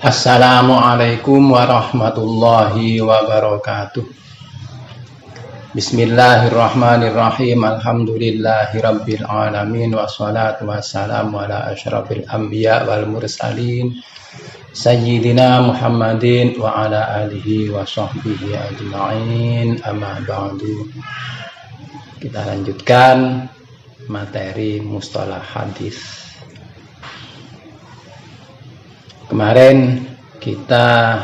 Assalamualaikum warahmatullahi wabarakatuh. Bismillahirrahmanirrahim. Alhamdulillahirabbil alamin wassalatu wassalamu ala asyrafil anbiya wal mursalin sayyidina Muhammadin wa ala alihi wa sahbihi ajma'in. Amma ba'du. Kita lanjutkan materi mustalah hadis. Kemarin kita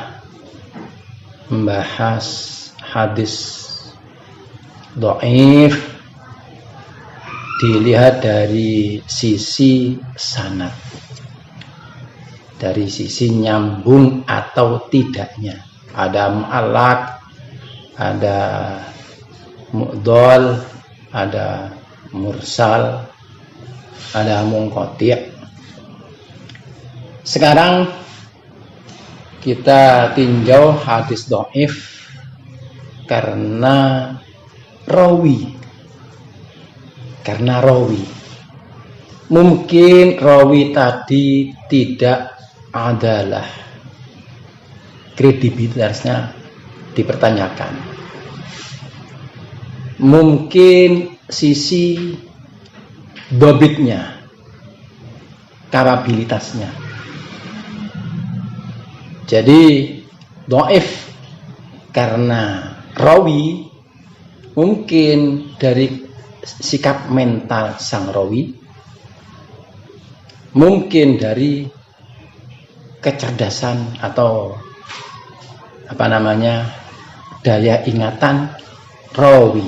membahas hadis dhaif dilihat dari sisi sanad, dari sisi nyambung atau tidaknya. Ada mu'allaq, ada mu'dhal, ada mursal, ada munqati'. Sekarang kita tinjau hadis dhaif karena rawi. Mungkin rawi tadi tidak adalah, kredibilitasnya dipertanyakan. Mungkin sisi dhabitnya, kapabilitasnya. Jadi dhaif karena rawi, mungkin dari sikap mental sang rawi, mungkin dari kecerdasan atau daya ingatan rawi.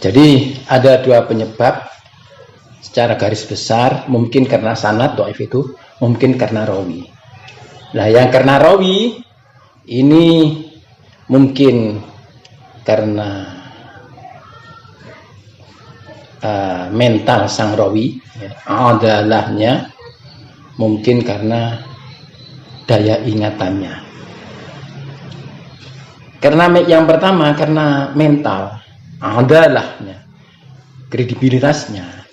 Jadi ada dua penyebab secara garis besar, mungkin karena sanad dhaif itu, mungkin karena rawi. Nah, yang karena rawi ini mungkin karena mental sang rawi, adalahnya, mungkin karena daya ingatannya. Karena yang pertama karena mental, adalahnya, kredibilitasnya.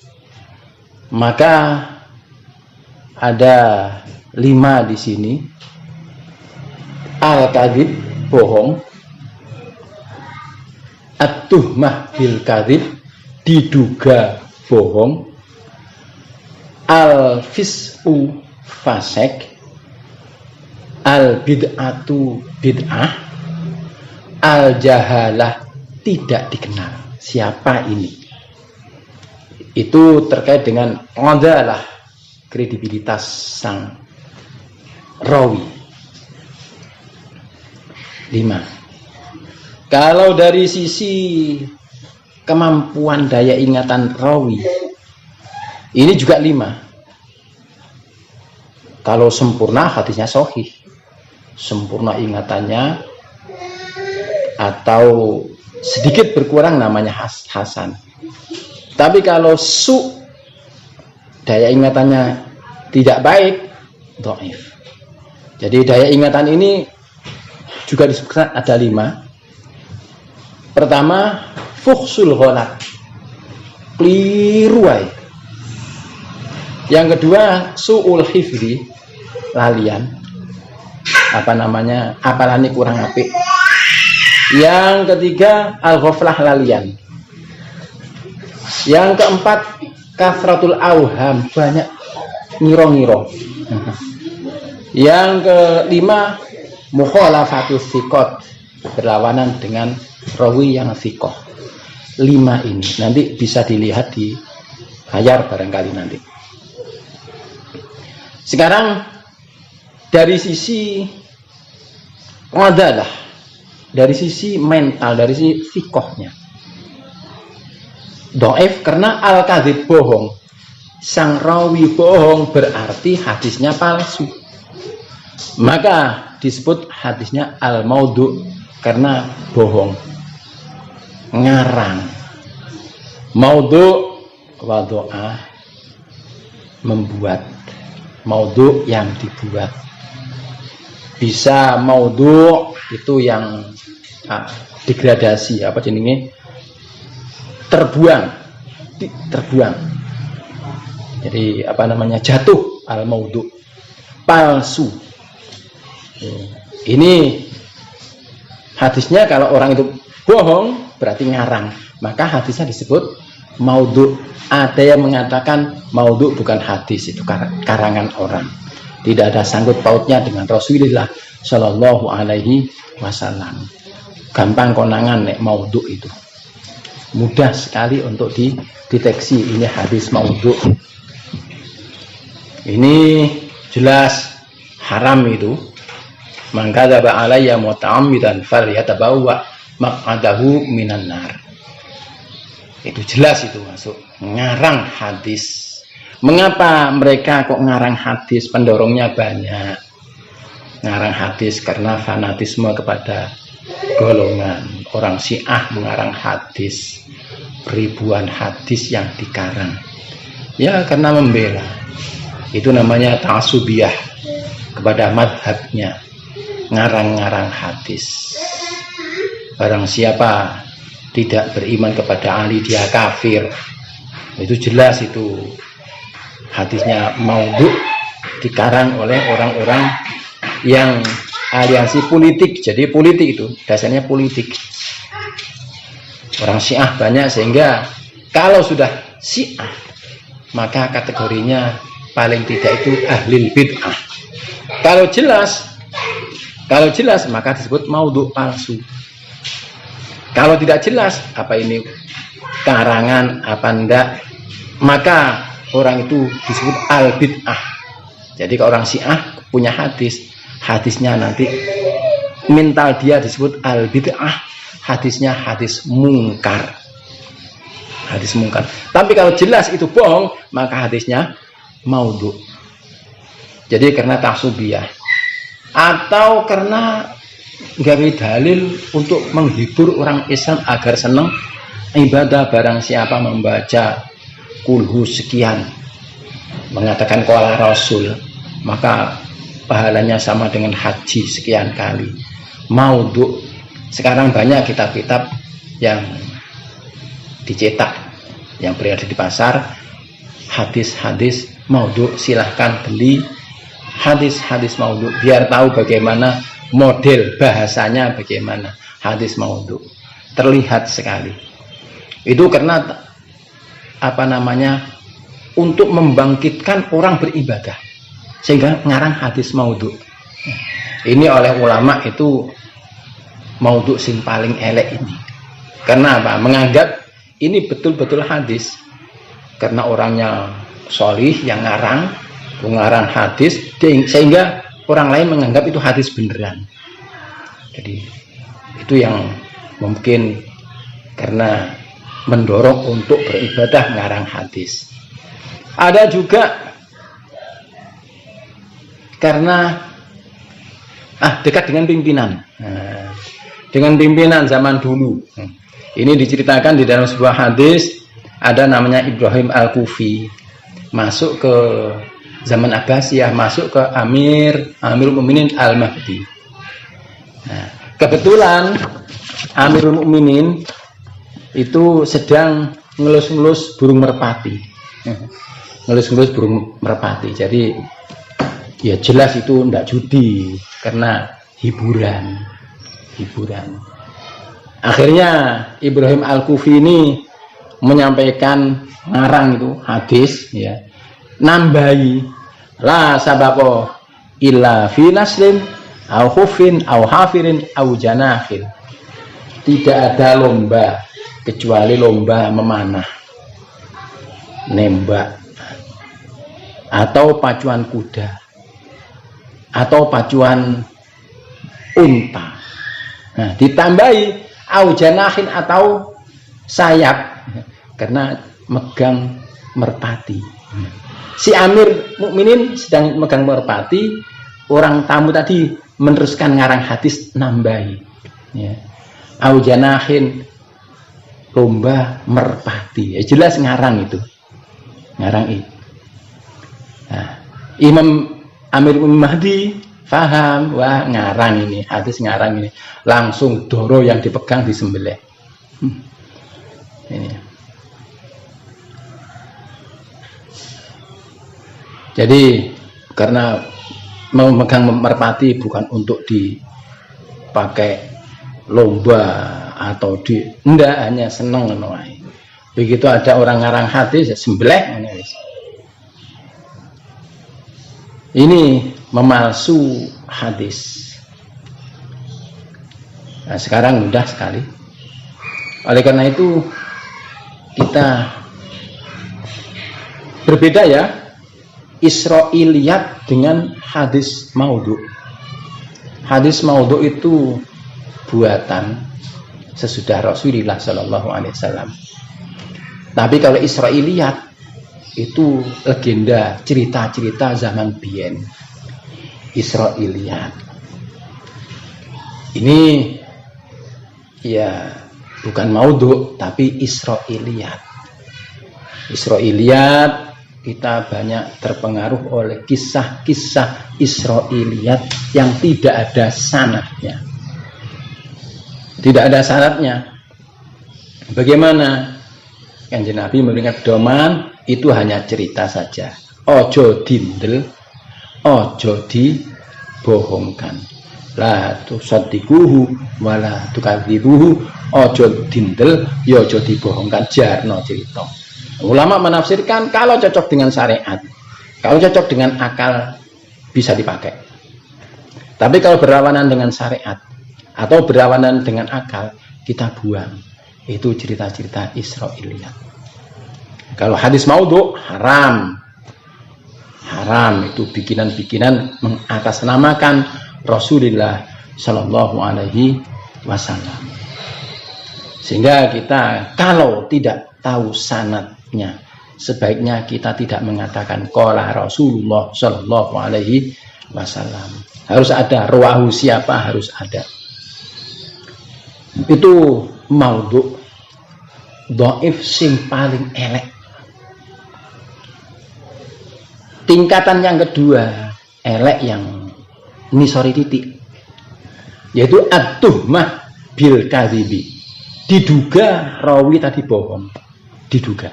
Maka ada 5 di sini. Al-kadhib, bohong. At-tuhmah bil kadhib, diduga bohong. Al-fis'u, fasek. Al-bid'atu, bid'ah. Al-jahalah, tidak dikenal. Siapa ini? Itu terkait dengan adalah kredibilitas sang rawi. 5. Kalau dari sisi kemampuan daya ingatan rawi, ini juga 5. Kalau sempurna hadisnya sahih, sempurna ingatannya, atau sedikit berkurang namanya hasan. Tapi kalau daya ingatannya tidak baik, dhaif. Jadi daya ingatan ini juga disebutkan ada 5. Pertama, fuhsul ghalat, keliru. Yang kedua, su'ul hifzi, lalian. Apalane kurang apik. Yang ketiga, al-ghaflah, lalian. Yang keempat, kasratul auham, banyak ngiro-ngiro. Yang kelima, mukhalafatus thiqat, berlawanan dengan rawi yang thiqah. 5 ini nanti bisa dilihat di layar barangkali nanti. Sekarang dari sisi adalah, dari sisi mental, dari sisi thiqahnya, dhaif karena al-kadhib, bohong. Sang rawi bohong berarti hadisnya palsu. Maka disebut hadisnya al-maudhu karena bohong, ngarang. Maudhu, wadho'ah, membuat. Maudhu yang dibuat. Bisa maudhu itu yang degradasi, terbuang. Jadi apa namanya, jatuh al maudhu, palsu. Ini hadisnya kalau orang itu bohong berarti ngarang, maka hadisnya disebut maudhu. Ada yang mengatakan maudhu bukan hadis, itu karangan orang, tidak ada sangkut pautnya dengan Rasulullah Shallallahu Alaihi Wasallam. Gampang konangan nek maudhu itu, mudah sekali untuk dideteksi ini hadis maudhu. Ini jelas haram itu. Man kadzaba alayya muta'ammidan falyatabawwa maq'adahu minan nar. Itu jelas itu masuk ngarang hadis. Mengapa mereka kok ngarang hadis? Pendorongnya banyak. Ngarang hadis karena fanatisme kepada golongan. Orang Syiah mengarang hadis, ribuan hadis yang dikarang. Ya karena membela. Itu namanya ta'asubiyah kepada madhabnya. Ngarang-ngarang hadis. Barang siapa tidak beriman kepada Ali, dia kafir. Itu jelas itu hadisnya maudhu, dikarang oleh orang-orang yang aliansi politik. Jadi politik itu dasarnya politik. Orang Syiah banyak, sehingga kalau sudah Syiah maka kategorinya paling tidak itu ahlil bid'ah. Kalau jelas maka disebut maudhu, palsu. Kalau tidak jelas apa ini karangan apa enggak, maka orang itu disebut al bid'ah. Jadi kalau orang Syiah punya hadis, hadisnya nanti mental dia disebut al bid'ah, hadisnya hadis mungkar. Hadis mungkar. Tapi kalau jelas itu bohong, maka hadisnya maudhu. Jadi karena ta'asubiyah atau karena gawe dalil untuk menghibur orang Islam agar senang ibadah. Barang siapa membaca kulhu sekian, mengatakan qala Rasul, maka pahalanya sama dengan haji sekian kali. Maudhu. Sekarang banyak kitab-kitab yang dicetak, yang berada di pasar, hadis-hadis maudhu. Silahkan beli hadis-hadis maudhu biar tahu bagaimana model bahasanya, bagaimana hadis maudhu. Terlihat sekali. Itu karena apa namanya, untuk membangkitkan orang beribadah, sehingga ngarang hadis maudhu. Ini oleh ulama itu maudhu sing paling elek ini. Karena apa? Menganggap ini betul-betul hadis. Karena orangnya sholih yang ngarang hadis, sehingga orang lain menganggap itu hadis beneran. Jadi itu yang mungkin karena mendorong untuk beribadah ngarang hadis. Ada juga karena dekat dengan pimpinan. Dengan pimpinan zaman dulu. Ini diceritakan di dalam sebuah hadis, ada namanya Ibrahim Al-Kufi, masuk ke zaman Abbasiyah, masuk ke Amirul Mukminin Al-Mahdi. Nah, kebetulan Amirul Mukminin itu sedang ngelus-ngelus burung merpati. Ngelus-ngelus burung merpati. Jadi ya jelas itu ndak judi, karena hiburan. Akhirnya Ibrahim Al-Kufi ini menyampaikan ngarang itu hadis, ya, nambahi la sabaqo illa fi naslin au khufin au hafirin au janahin. Tidak ada lomba kecuali lomba memanah, nembak, atau pacuan kuda, atau pacuan unta. Nah, ditambahi au janahin atau sayap, karena megang merpati. Si Amir Mukminin sedang megang merpati, orang tamu tadi meneruskan ngarang hadis nambahi, ya. Au janahin, lomba merpati. Ya, jelas ngarang itu. Ngarang itu. Nah, Imam Amir Mahdi faham, wah ngarang ini, hadis ngarang ini. Langsung doro yang dipegang disembelih. Ini. Jadi karena memegang merpati bukan untuk dipakai lomba atau enggak, hanya seneng ngono ae. Begitu ada orang ngarang hadis ya sembelih ngono wis. Ini memalsu hadis. Nah, sekarang mudah sekali. Oleh karena itu kita berbeda ya, Israiliyat dengan hadis maudhu. Hadis maudhu itu buatan sesudah Rasulullah Shallallahu Alaihi Wasallam. Tapi kalau Israiliyat itu legenda, cerita-cerita zaman biyen. Israiliyat ini ya bukan maudhu tapi Israiliyat. Israiliyat kita banyak terpengaruh oleh kisah-kisah Israiliyat yang tidak ada sanadnya. Tidak ada syaratnya. Bagaimana? Kanjeng Nabi memberikan pedoman itu hanya cerita saja. Ojo dindel, ojo dibohongkan. La tusaddiquhu wala tukadzibuhu. Ojo dindel, ya ojo dibohongkan, jarno cerita. Ulama menafsirkan kalau cocok dengan syariat, kalau cocok dengan akal bisa dipakai. Tapi kalau berlawanan dengan syariat atau berlawanan dengan akal, kita buang. Itu cerita-cerita Israiliyat. Kalau hadis maudhu haram. Haram itu bikinan-bikinan mengatasnamakan Rasulullah Shallallahu Alaihi Wasallam. Sehingga kita kalau tidak tahu sanadnya, sebaiknya kita tidak mengatakan qala Rasulullah Shallallahu Alaihi Wasallam. Harus ada rawahu siapa, harus ada. Itu maudhu, dhaif sing paling elek. Tingkatan yang kedua elek yang nisori titik, yaitu at-tuhmah bil kadhibi. Diduga rawi tadi bohong, diduga,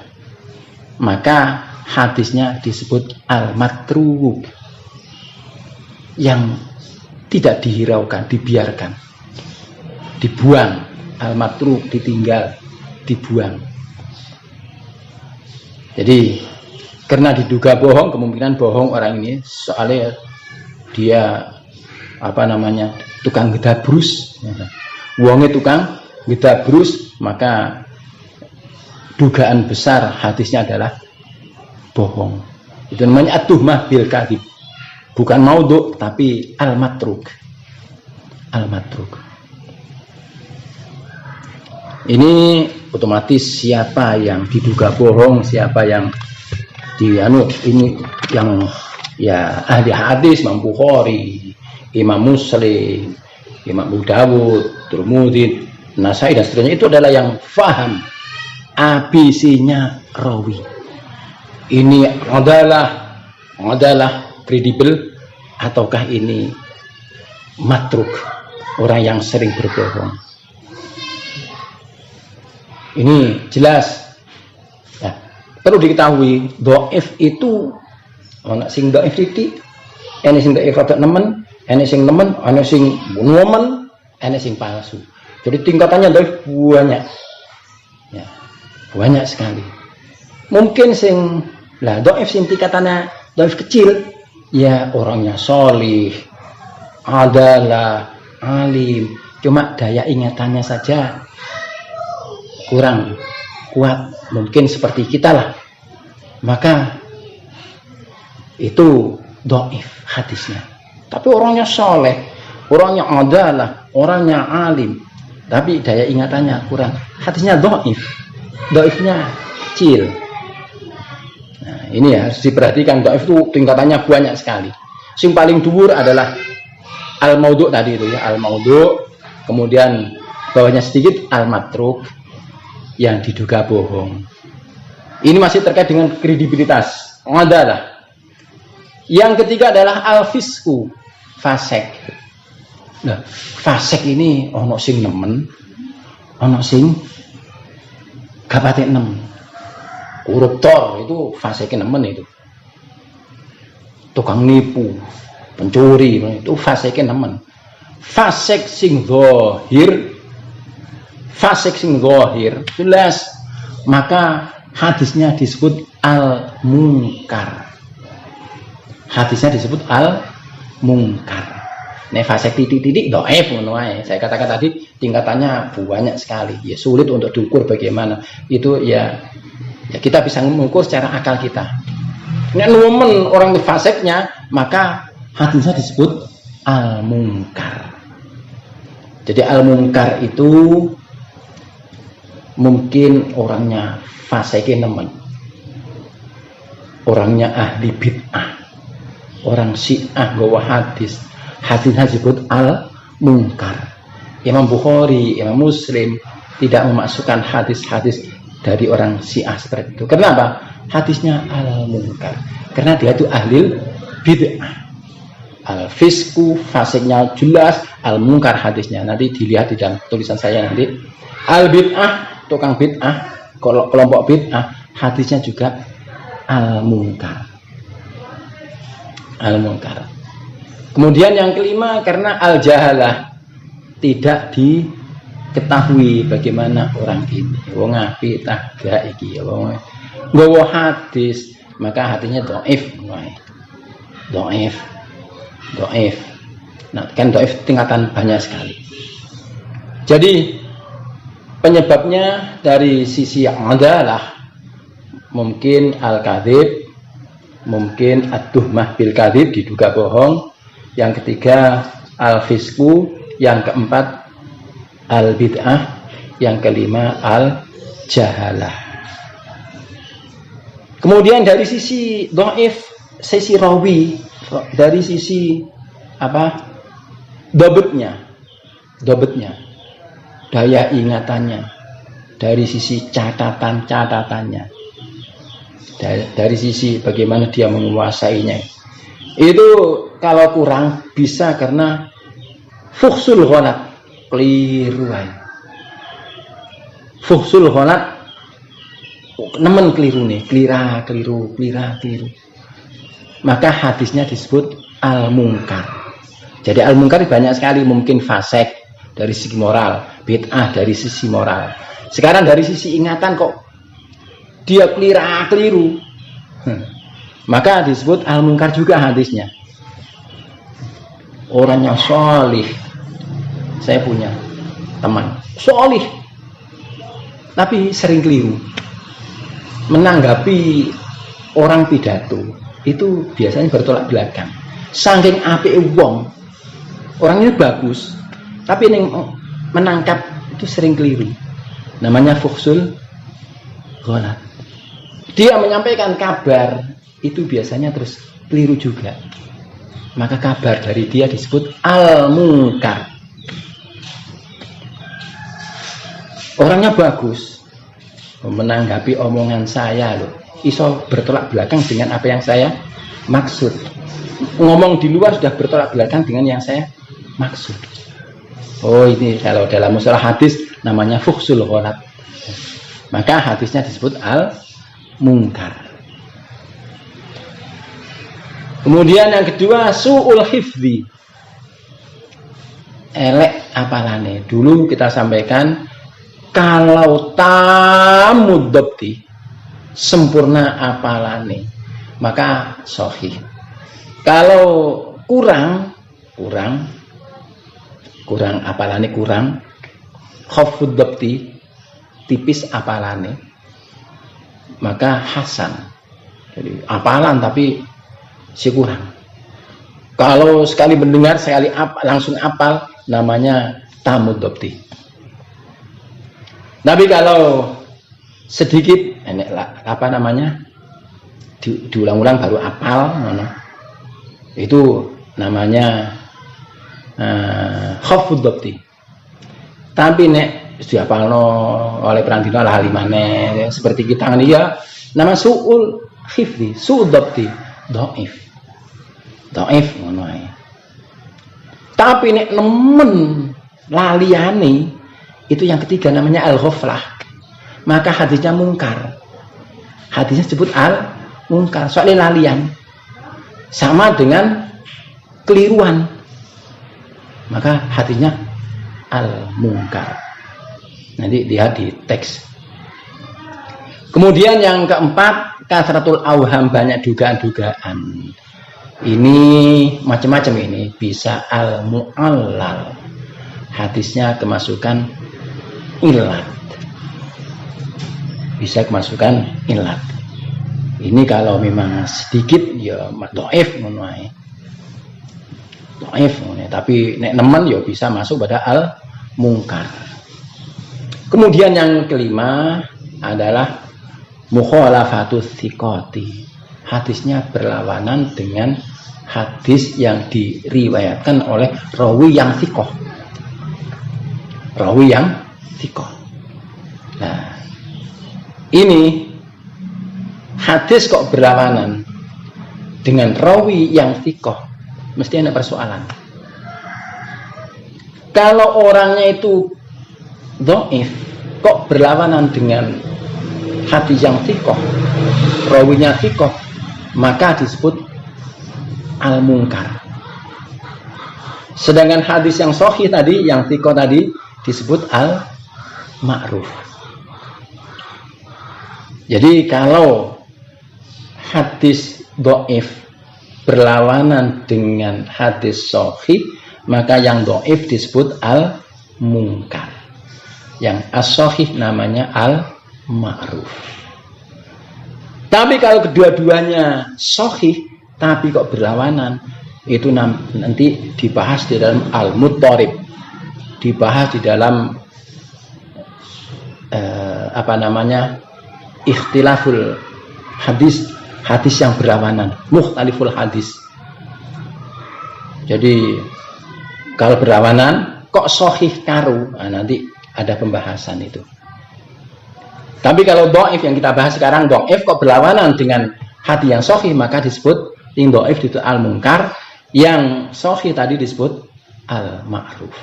maka hadisnya disebut al-matruk, yang tidak dihiraukan, dibiarkan, dibuang. Al-matruk ditinggal, dibuang. Jadi karena diduga bohong, kemungkinan bohong orang ini soalnya dia tukang gedabrus, wonge tukang gedabrus, maka dugaan besar hadisnya adalah bohong. Itu namanya at-tuhmah bil kadzib, bukan maudhu tapi al-matruk. Al-matruk ini otomatis siapa yang diduga bohong, siapa yang ini yang ya ahli hadis, Imam Bukhari, Imam Muslim, Imam Abu Dawud, Tirmidzi, Nasai dan seterusnya, itu adalah yang faham ABC-nya rawi. Ini adalah kredibel ataukah ini matruk, orang yang sering berbohong. Ini jelas. Ya, perlu diketahui, dhaif itu ana sing dhaif titik, ana sing dhaif rada nemen, ana sing nemen, ana sing nemen, ana sing palsu. Jadi tingkatannya dhaif banyak. Ya, banyak sekali. Mungkin sing dhaif sing tingkatannya dhaif kecil, ya orangnya solih, adalah alim, cuma daya ingatannya saja kurang kuat, mungkin seperti kita lah, maka itu dhaif hadisnya. Tapi orangnya soleh, orangnya adalah, orangnya alim, tapi daya ingatannya kurang, hadisnya dhaif, dhaifnya kecil. Nah, ini ya harus diperhatikan, dhaif itu tingkatannya banyak sekali. Yang paling dhuwur adalah al-maudhu tadi itu ya, al-maudhu, kemudian bawahnya sedikit al-matruk, yang diduga bohong. Ini masih terkait dengan kredibilitas. Adalah. Yang ketiga adalah al-fisku, fasek. Nah, fasek ini ono sing nemen, ono sing gak patek nemen. Koruptor itu fasek nemen itu. tukang nipu, pencuri, itu fasiknya nemen. Fasik sing zahir, jelas, maka hadisnya disebut al-munkar. Hadisnya disebut al-munkar. Nek fasik titik-titik dhaif ngono ae. Saya katakan tadi tingkatannya banyak sekali. Ya sulit untuk diukur bagaimana. Itu ya kita bisa mengukur secara akal kita. Nek nemen orang fasiknya, maka hadisnya disebut al-munkar. Jadi al-munkar itu mungkin orangnya fasiknya nemen. Orangnya ahli bid'ah. Orang Syiah gawa hadisnya disebut al-munkar. Imam Bukhari, Imam Muslim tidak memasukkan hadis-hadis dari orang Syiah seperti itu. Kenapa? Hadisnya al-munkar. Karena dia itu ahli bid'ah. Al-fisku, fasiknya jelas, al-munkar hadisnya. Nanti dilihat di dalam tulisan saya nanti. Al-bid'ah, tukang bid'ah, kelompok bid'ah, hadisnya juga al-munkar. Al-munkar. Kemudian yang kelima, karena al-jahalah, tidak diketahui bagaimana orang ini. Wong apik tah gak iki ya wong. Nggawa hadis, maka hatinya dhaif. Dhaif. Nah, kan dhaif tingkatan banyak sekali. Jadi penyebabnya dari sisi adalah mungkin al-kadzib, mungkin ad-duhmah bil kadzib, diduga bohong. Yang ketiga al-fisku, yang keempat al-bid'ah, yang kelima al-jahalah. Kemudian dari sisi dhaif, sisi rawi, dari sisi apa? Dobetnya, daya ingatannya, dari sisi catatannya, dari sisi bagaimana dia menguasainya. Itu kalau kurang bisa karena fuhsul ghalat, keliru. Fuhsul ghalat nemen keliru nih, keliru. Maka hadisnya disebut al-munkar. Jadi al-munkar banyak sekali, mungkin fasik dari sisi moral, bid'ah dari sisi moral. Sekarang dari sisi ingatan kok dia keliru. Maka disebut al-munkar juga hadisnya. Orangnya solih. Saya punya teman solih, tapi sering keliru. Menanggapi orang pidato itu biasanya bertolak belakang. Saking apike wong, orangnya bagus, tapi menangkap itu sering keliru. Namanya fuhsul ghalat. Dia menyampaikan kabar itu biasanya terus keliru juga. Maka kabar dari dia disebut al-munkar. Orangnya bagus, menanggapi omongan saya loh, iso bertolak belakang dengan apa yang saya maksud. Ngomong di luar sudah bertolak belakang dengan yang saya maksud. Oh, ini kalau dalam masalah hadis namanya fuhsul ghalat. Maka hadisnya disebut al-munkar. Kemudian yang kedua, su'ul hifzi, elek apalane. Dulu kita sampaikan kalau tamud dhabti, sempurna apalane, maka sahih. Kalau kurang apalane, kurang khafud dhabti, tipis apalane, maka hasan. Jadi apalan tapi si kurang. Kalau sekali mendengar sekali langsung apal, namanya tamud dhabti. Tapi kalau sedikit apa namanya diulang-ulang baru apal, itu namanya khafud dhabti. Tapi nek diapalno oleh perantino lah limane seperti kita ini ya, nama su'ul hifzi, su'ud dhabti, dhaif ngono ae. Tapi nek nemen laliane, itu yang ketiga namanya al-ghaflah. Maka hadisnya mungkar. Hadisnya disebut al-munkar, soalnya lalian. sama dengan keliruan, maka hadisnya al-munkar. Nanti lihat di teks. Kemudian yang keempat, kasratul auham, banyak dugaan-dugaan. Ini macam-macam, ini bisa al-mu'allal, hadisnya kemasukan ilat, bisa kemasukan ilat. Ini kalau memang sedikit ya dhaif ngono ae. Dhaif ngono, tapi nek nemen ya bisa masuk pada al-munkar. Kemudian yang kelima adalah mukhalafatus thiqati. Hadisnya berlawanan dengan hadis yang diriwayatkan oleh rawi yang thiqah. Rawi yang thiqah. Nah, ini hadis kok berlawanan dengan rawi yang thiqah, mesti ada persoalan. Kalau orangnya itu dhaif, kok berlawanan dengan hadis yang thiqah, rawinya thiqah, maka disebut al-munkar. Sedangkan hadis yang sahih tadi, yang thiqah tadi, disebut al-ma'ruf. Jadi kalau hadis dhaif berlawanan dengan hadis sahih, maka yang dhaif disebut al-munkar. Yang as-sahih namanya al-ma'ruf. Tapi kalau kedua-duanya sahih tapi kok berlawanan, itu nanti dibahas di dalam al-muttarib, dibahas di dalam ikhtilaful hadis, hadis yang berlawanan, mukhtaliful hadis. Jadi kalau berlawanan kok sahih karo, nanti ada pembahasan itu. Tapi kalau dhaif yang kita bahas sekarang, dhaif kok berlawanan dengan hadis yang sahih, maka disebut yang dhaif itu al-munkar, yang sahih tadi disebut al-ma'ruf.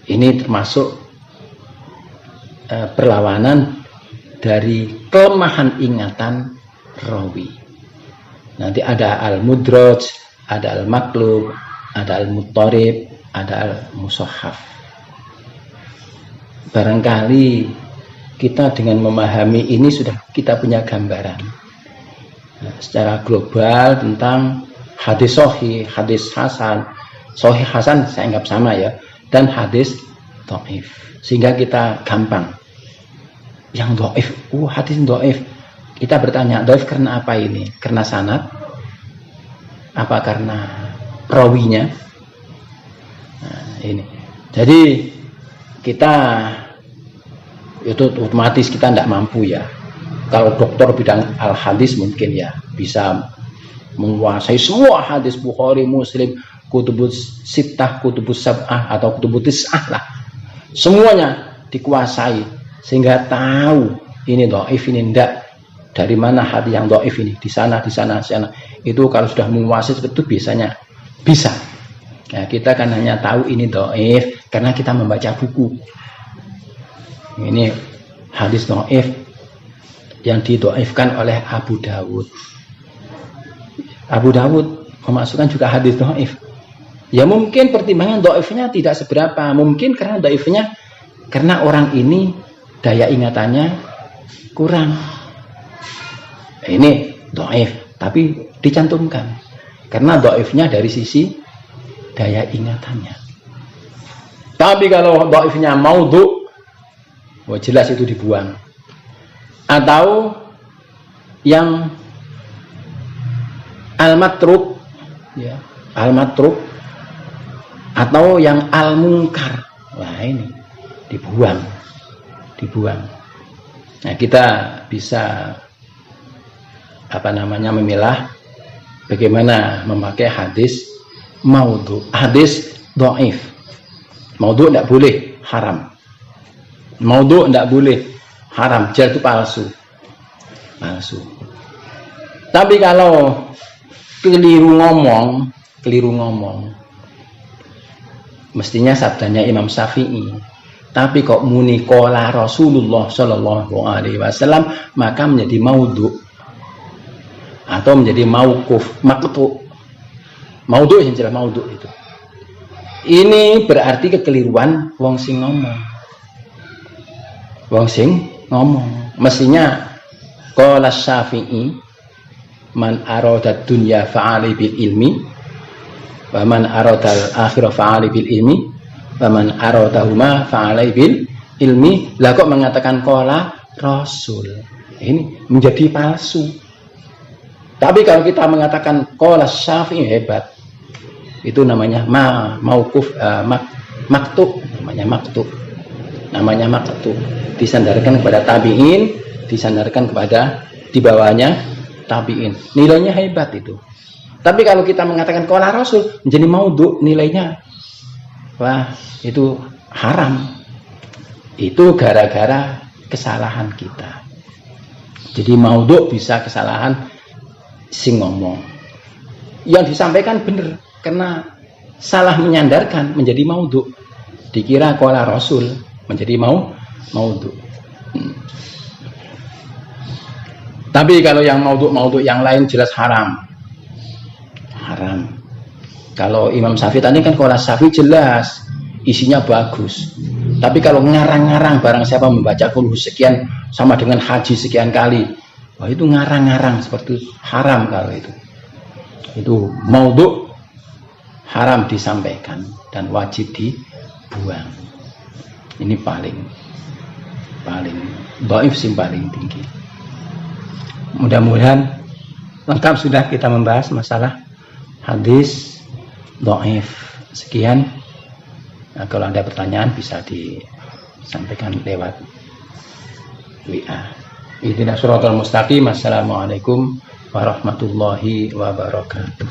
Ini termasuk perlawanan dari kelemahan ingatan rawi. Nanti ada al-mudraj, ada al-maqlub, ada al-muttarib, ada al-musahhaf. Barangkali kita dengan memahami ini sudah kita punya gambaran secara global tentang hadis sahih, hadis hasan. Sahih hasan saya anggap sama ya, dan hadis dhaif. Sehingga kita gampang. Yang dhaif, hadis dhaif. Kita bertanya, dhaif karena apa ini? Karena sanad? Apa karena rawinya? Nah, ini. Jadi kita itu otomatis kita tidak mampu ya. Kalau dokter bidang al-hadis mungkin ya bisa menguasai semua hadis Bukhari, Muslim, kutubus sittah, kutubus sab'ah atau kutubus tis'ah lah. Semuanya dikuasai sehingga tahu ini dhaif, ini enggak. Dari mana hadis yang dhaif ini? Di sana, di sana, di sana. Itu kalau sudah menguasai seperti itu biasanya bisa. Nah, kita kan hanya tahu ini dhaif karena kita membaca buku. Ini hadis dhaif yang didhaifkan oleh Abu Dawud. Abu Dawud memasukkan juga hadis dhaif. Ya mungkin pertimbangan dhaifnya tidak seberapa. Mungkin karena dhaifnya karena orang ini daya ingatannya kurang. Ini dhaif, tapi dicantumkan. Karena dhaifnya dari sisi daya ingatannya. Tapi kalau dhaifnya maudhu, jelas itu dibuang. Atau yang al-matruk, ya, al-matruk, atau yang al-munkar, wah ini dibuang. Nah, kita bisa memilah bagaimana memakai hadis maudhu, hadis dhaif. Maudhu tidak boleh, haram. Maudhu tidak boleh, haram, jadi itu palsu. Tapi kalau keliru ngomong, mestinya sabdanya Imam Syafi'i. Tapi kok muni qala Rasulullah Shallallahu Alaihi Wasallam, maka menjadi maudhu. atau menjadi mauquf, maqtu. Maudhu yang jelas maudhu itu. Ini berarti kekeliruan wong sing ngomong. Wong sing ngomong. Mestinya qala Syafi'i man arada dunya fa'ali bil ilmi wa man arada al-akhirah fa'ali bil ilmi wa man aradahuma fa'ali bil ilmi. Lah kok mengatakan qala Rasul. Ini menjadi palsu. Tapi kalau kita mengatakan qala Syafi'i hebat. Itu namanya mauquf maktub, namanya maktub. Disandarkan kepada tabi'in, disandarkan kepada di bawahnya tabi'in. Nilainya hebat itu. Tapi kalau kita mengatakan qala Rasul menjadi maudhu, nilainya wah, itu haram. Itu gara-gara kesalahan kita. Jadi maudhu bisa kesalahan sing ngomong. Yang disampaikan benar karena salah menyandarkan menjadi maudhu. Dikira qala Rasul menjadi maudhu. Tapi kalau yang maudhu yang lain jelas haram. Kalau Imam Syafi'i tadi kan qala Syafi'i jelas isinya bagus. Tapi kalau ngarang-ngarang barang siapa membaca kulhu sekian sama dengan haji sekian kali, wah itu ngarang-ngarang seperti haram kalau itu. Itu maudhu haram disampaikan dan wajib dibuang. Ini paling dhaif sing paling tinggi. Mudah-mudahan lengkap sudah kita membahas masalah hadis dhaif. Sekian. Nah, kalau ada pertanyaan bisa disampaikan lewat WA. Ihdinas siratal mustaqim. Assalamualaikum warahmatullahi wabarakatuh.